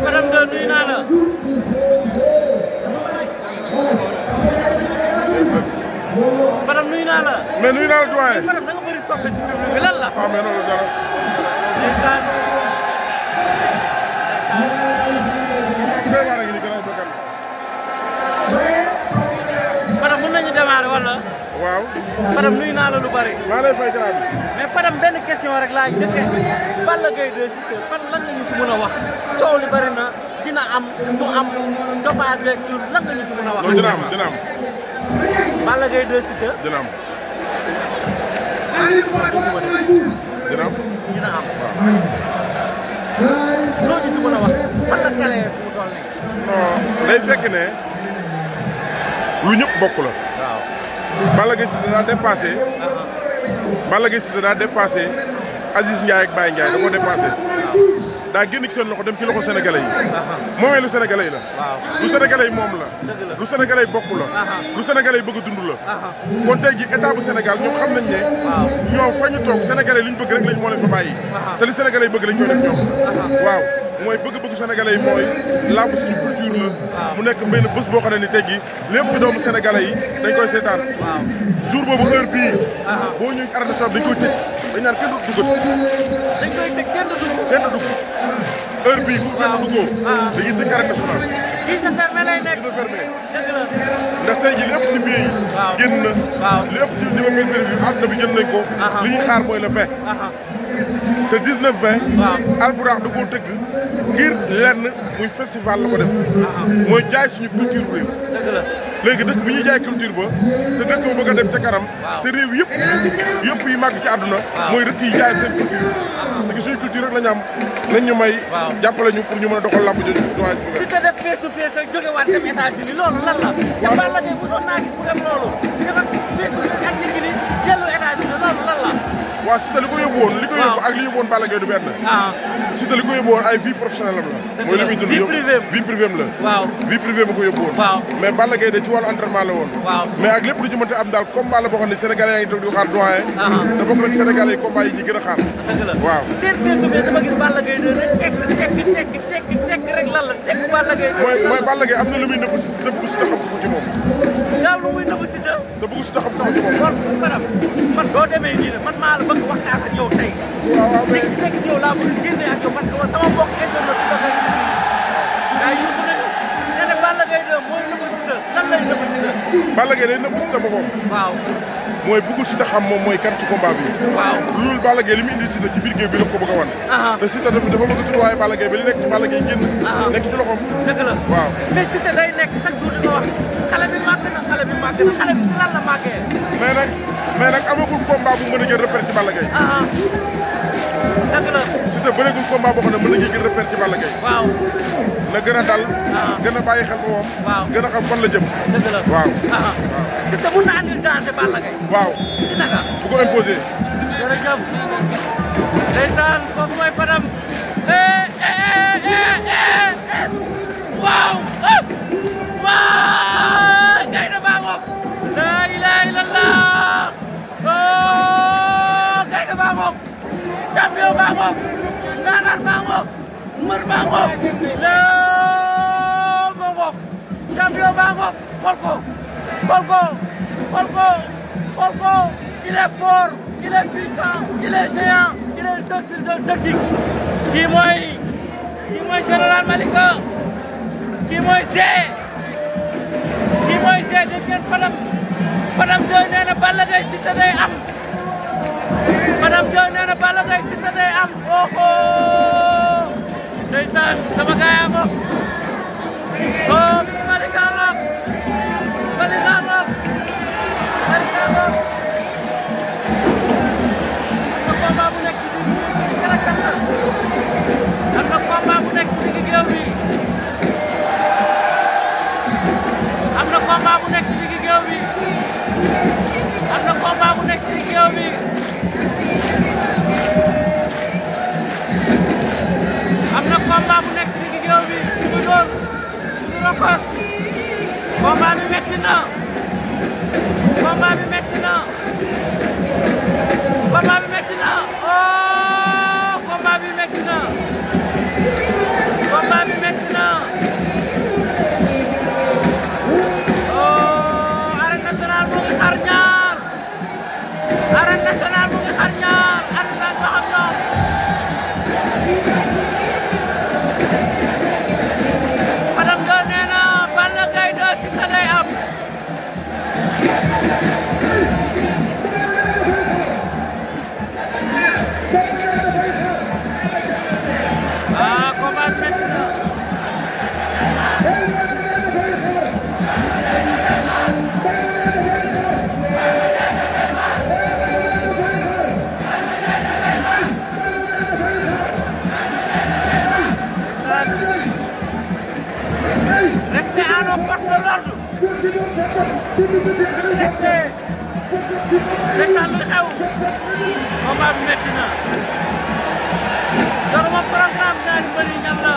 Fadam de nuyu naa la. Fadam nuyu naa la. mais nuyu naa la doyen. Fadam da nga bëri soppe si public bi lan la. ah mais loolu dara. ndeysaan. Fadam mën nañu démarrer wala. waaw. Fadam nuyu naa la lu bari. maa lay fay grand bi. mais Fadam benn question rek laa njëkkee Balla Gaye 2 Siteu fan lan la ñu si mën a wax coow li bari na dina am du am dopage beeg tur lan la ñu si mën a wax. dina am dina am. Balla Gaye 2 Siteu. dina am. dina am. dina am. loo ñu si mën a wax fan la kalee fu mu toll nii. non day fekk ne lu ñëpp bokk la. waaw. Balla Gaye Siteu daa dépassé. Balla Gaye Siteu daa dépassé Aziz Ndiaye ak Baye Ndiaye da koo dépassé. daa génn ci seen loxo dem ci loxo sénégalais yi. moomee lu sénégalais yi la. lu sénégalais yi moom la. lu sénégalais yi bokk la. lu sénégalais yi bëgg a dund la. kon tey jii état bu Sénégal ñoom xam nañ ne. ñoom fa ñu toog sénégalais li ñu bëgg rek lañ moo leen fa bàyyi. te li sénégalais yi bëgg lañ koy def ñoom. waaw mooy bëgg-bëgg sénégalais yi mooy làmb suñu culture la. mu nekk benn bés boo xam ne ni tey jii lépp doomu sénégalais yi dañ koy seetaan. jour boobu heure bii. boo ñëwee ci arène nationale dañ koy tëj dañ naan kenn du dugg. dañ koy tëj kenn du dugg. kenn du dugg heure bii bu kenn duggoo. dañuy tëj arène nationale. kii sa fermé lay nekk. kii sa fermé. dëgg la. ndax tey jii lépp ci biir yi. génn na. lépp ci niveau interview àdduna bi jënd nañ ko. li ñuy xaar mooy le 20. te 19-20. Albourakh da koo tëgg ngir lenn muy festival la ko def. mooy jaay suñu culture réew. dëgg la. léegi dëkk bi ñuy jaay culture ba te dëkk ba bëgg a dem ca kanam. te réew yëpp yi màgg ci àdduna. mooy dëkk yi jaay seen culture. te suñu culture rek la ñu am nañ ñu may. jàppale ñu pour ñu mën a doxal làmb jooju. si te def face to face rek jóge waat dem États-Unis loolu lan la. te Balla Gaye bu doon naa gis mu dem loolu dafa face to face ak Yékini dellu États-Unis loolu lan la. waaw Siteu li ko yóbbu woon li ko yóbbu ak li yóbbu woon Balla Gaye du benn. Siteu li ko yóbbu woon ay vie professionnelle am la. mooy li muy dund yëpp vie privée am la. waaw vie privée ma ko yóbbu woon. mais Balla Gaye de ci wàllu entraînement la woon. mais ak lépp lu ci mënta am daal combat la boo xam ne Sénégalais yaa ngi toog di ko xaar doyen. te bokk na ci Sénégalais yi combat yi ñi gën a xaar. dëgg la waaw. seen face to face dama gis Balla Gaye de tekk rek lan la tekk Balla Gaye de. mooy Balla Gaye am na lu muy nëbb si te bëgg si xam ko ci moom. daal lu muy nëbb si te. te bëgg si xam ko ci moom. loolu fu Fadam man doo demee nii man maa la bëgg waxtaan ak yow tey. waaw mais nekk si yow laa bëgg génne ak yow parce que sama mbokk internet bi dogal ci gars yi yóbbu nañu nee na Balla Gaye de mooy nëbb Siteu lan lay nëbb Siteu. Balla Gaye day nëbb Siteu boppam. waaw. mooy bëggul Siteu xam moom mooy kan ci combat bi. waaw loolu Balla Gaye li mu indi Siteu ci biir géew bi la ko bëgg a wan. te Siteu dafa bëgg a tudd waaye Balla Gaye ba li nekk ci Balla Gaye génn. nekk ci loxoom. dëgg la waaw. mais Siteu day nekk chaque jour di ko wax xale bi màgg na xale bi si lan la màggee. mais nag amagul combat bu mën a jël repère ci Balla Gaye. dëgg la. Siteu bëreegul combat boo xam ne mën na jël repère ci Balla Gaye. waaw. na gën a dal. gën a bàyyi xel moom. waaw gën a xam fan la jëm. dëgg la waaw. Siteu mun na andil danger Balla Gaye. waaw. ci naka. bu ko imposé. jërëjëf. ndeysaan kooku mooy Fadam. waaw. waaw. gaynde baa ngoog. laa ilaaha illallah. gaynde baa ngoog. champion baa ngoog. ndaanaan baa ngoog. mbër baa ngoog. loo ngoog. champion baa ngoog. xool ko. il est fort. il est puissant. il est géant. il est technique. kii mooy général Malika. kii mooy Zé. dégg ngeen Fadam Doy nee na Balla Gaye Siteu day am. Fadam Doy nee na Balla Gaye Siteu day am. ndeysaan sama gaay a ngoog. Malika ngoog. am na combat bu nekk si biir kan ak kan la. am na combat bu nekk si digg géew bi. am na combat bu nekk si digg géew bi. am na combat bu nekk si digg géew bi. am na combat bu nekk si digg géew bi. suñu doon suñu rokos. combat bi metti na. combat bi metti na. combat Général mu ngi xar ñaar ànd nañ wax ak ñoom Fadam do nee na Balla Gaye 2 Siteu day am combat métti na restez à nos forces de l'ordre restez ndeysaan lu xew combat bi métti na doruma programme ñaari mbër yi ñam la